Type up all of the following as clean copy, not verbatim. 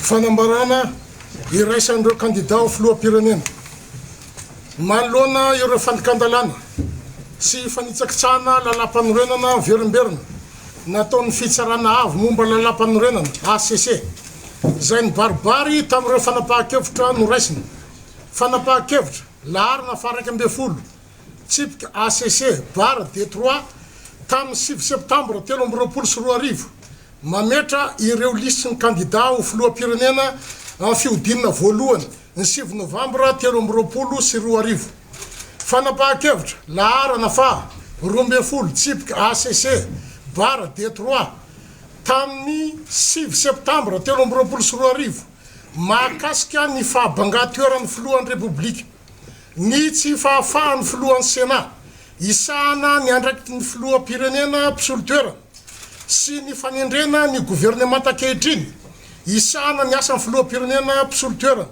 fanambarana iraisan'ireo candidat ho filoham-pirenena manoloana ireo fandikandalana sy fanitsakitsahana lalam-panorenana verimberina nataon'ny fitsarana avy momba lalam-panorenana ACC zay ny baribary tamin'ireo fanapahan-kevitra noraisina fanapahan-kevitra laharina faraika ambe folo tsipika ACC bara D3 tamin'ny 6 septambra 2024 mametra ireo listy ny candidat ho filoham-pirenena amin'ny fihodinana voalohany ny 7 novambra 2024 fanapahan-kevitra laharana fa 12 tsipika ACC bara D3 tamin'ny 6 septambra 2024 mahakasika ny fahabanga-toeran'ny filohan'ny republika ny tsy fahafahan'ny filohan'ny Sénat isahana ny andraikitry ny filoham-pirenena mpisolo-toerana sy ny fanendrena ny gouvernement ankehitriny isahana ny asan'ny filoham-pirenena mpisolo-toerana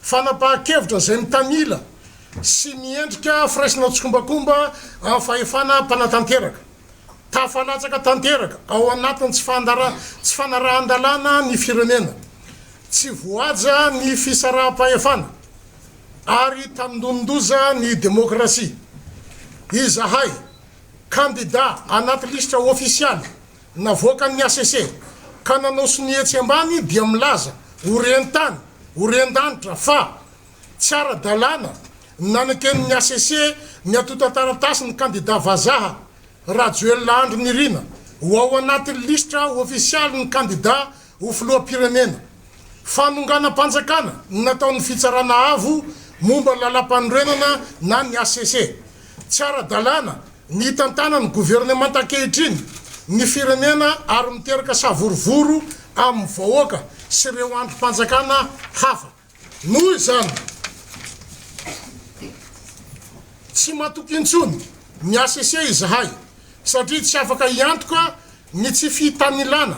fanapahan-kevitra zay mitanila sy miendrika firaisina tsokombakomba amin'ny fahefana mpanatanteraka tafalatsaka tanteraka ao anatin'ny tsy fanarahan-dalàna ny firenena tsy voaja ny fisaraha-pahefana ary tamindondoza ny demokrasia izahay candidat anaty listra ofisialy navoakan'ny ACC ka nanao sonihetsy ambany dia milaza orentany orendanitra fa tsy ara-dalàna nanaken'ny ACC ny atotataratasy ny candidat vazaha Rajoel Andry Nirina ho ao anatin'ny listra ofisialy ny candidat ho filoham-pirenena fanonganam-panjakana nataon'ny fitsarana avo momba lalam-panorenana na ny ACC tsy ara-dalàna ny tantanany gouvernement ankehitriny ny firenena ary miteraka savorovoro amin'ny vahoaka sy ireo androm-panjakana hafa noho izany tsy matoky intsony ny ACC izahay satria tsy afaka iantoka ny tsy fitanilana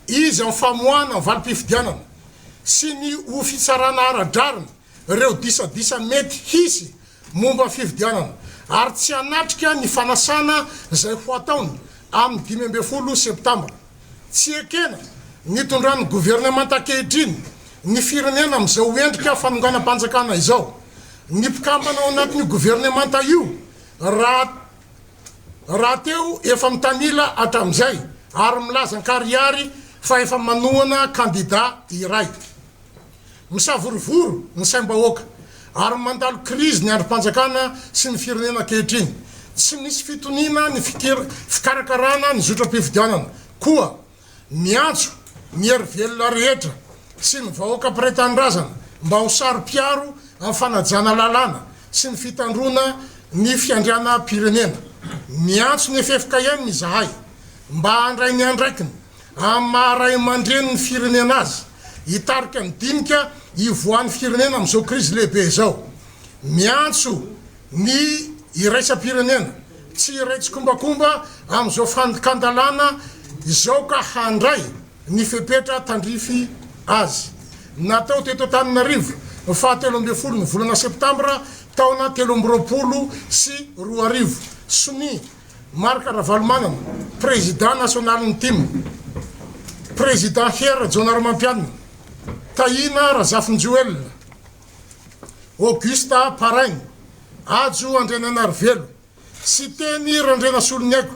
izy amin'ny famoahana ny valim-pifidianana sy ny ho fitsarana ara-drarina ireo disadisa mety hisy momba fifidianana ary tsy anatrika ny fanasana zay ho ataony amin'ny 12 septambra tsy ekena nitondran'ny gouvernement ankehitriny ny firenena am'izao endrika fanonganam-panjakana izao ny mpikambana ao anatin'ny gouvernement io raha teo efa mitanila hatram'izay ary milaza nkariary fa efa manohana candidat iray misavorovoro ny saim-bahoaka ary mandalo crise ny androm-panjakana sy ny firenena ankehitriny tsy misy fitonina ny fikarakarana ny zotra-pifidianana koa miantso ny hery-velona rehetra sy ny vahoaka mpiray-tanindrazana mba ho saro-piaro amin'ny fanajana lalàna sy ny fitandrona ny fiandriana pirenena miantso ny FFKM izahay mba handray ny andraikiny amin'ny maharay mandreny ny firenena azy hitarika midinika ivoan'ny firenena amin'izao crise lehibe izao miantso ny iraisam-pirenena tsy iraitsy-kombakomba amin'izao fandikandalana izao ka handray ny fepetra tandrify azy natao teto Antananarivo fahatelo amby folo ny volana septambra taona 2024 Sony Marc Ravalomanana président national ny team président Hera Jonarmampianina Tahina Razafinjoel Augusta Paraigny Ajo Andrenanarivelo sy teny Randrena Soloniaiko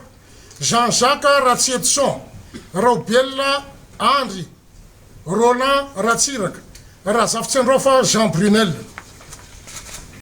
Jean-Jacques Ratsietson Raubella Andry Roland Ratsiraka Razafitsandrofa Jean Brunel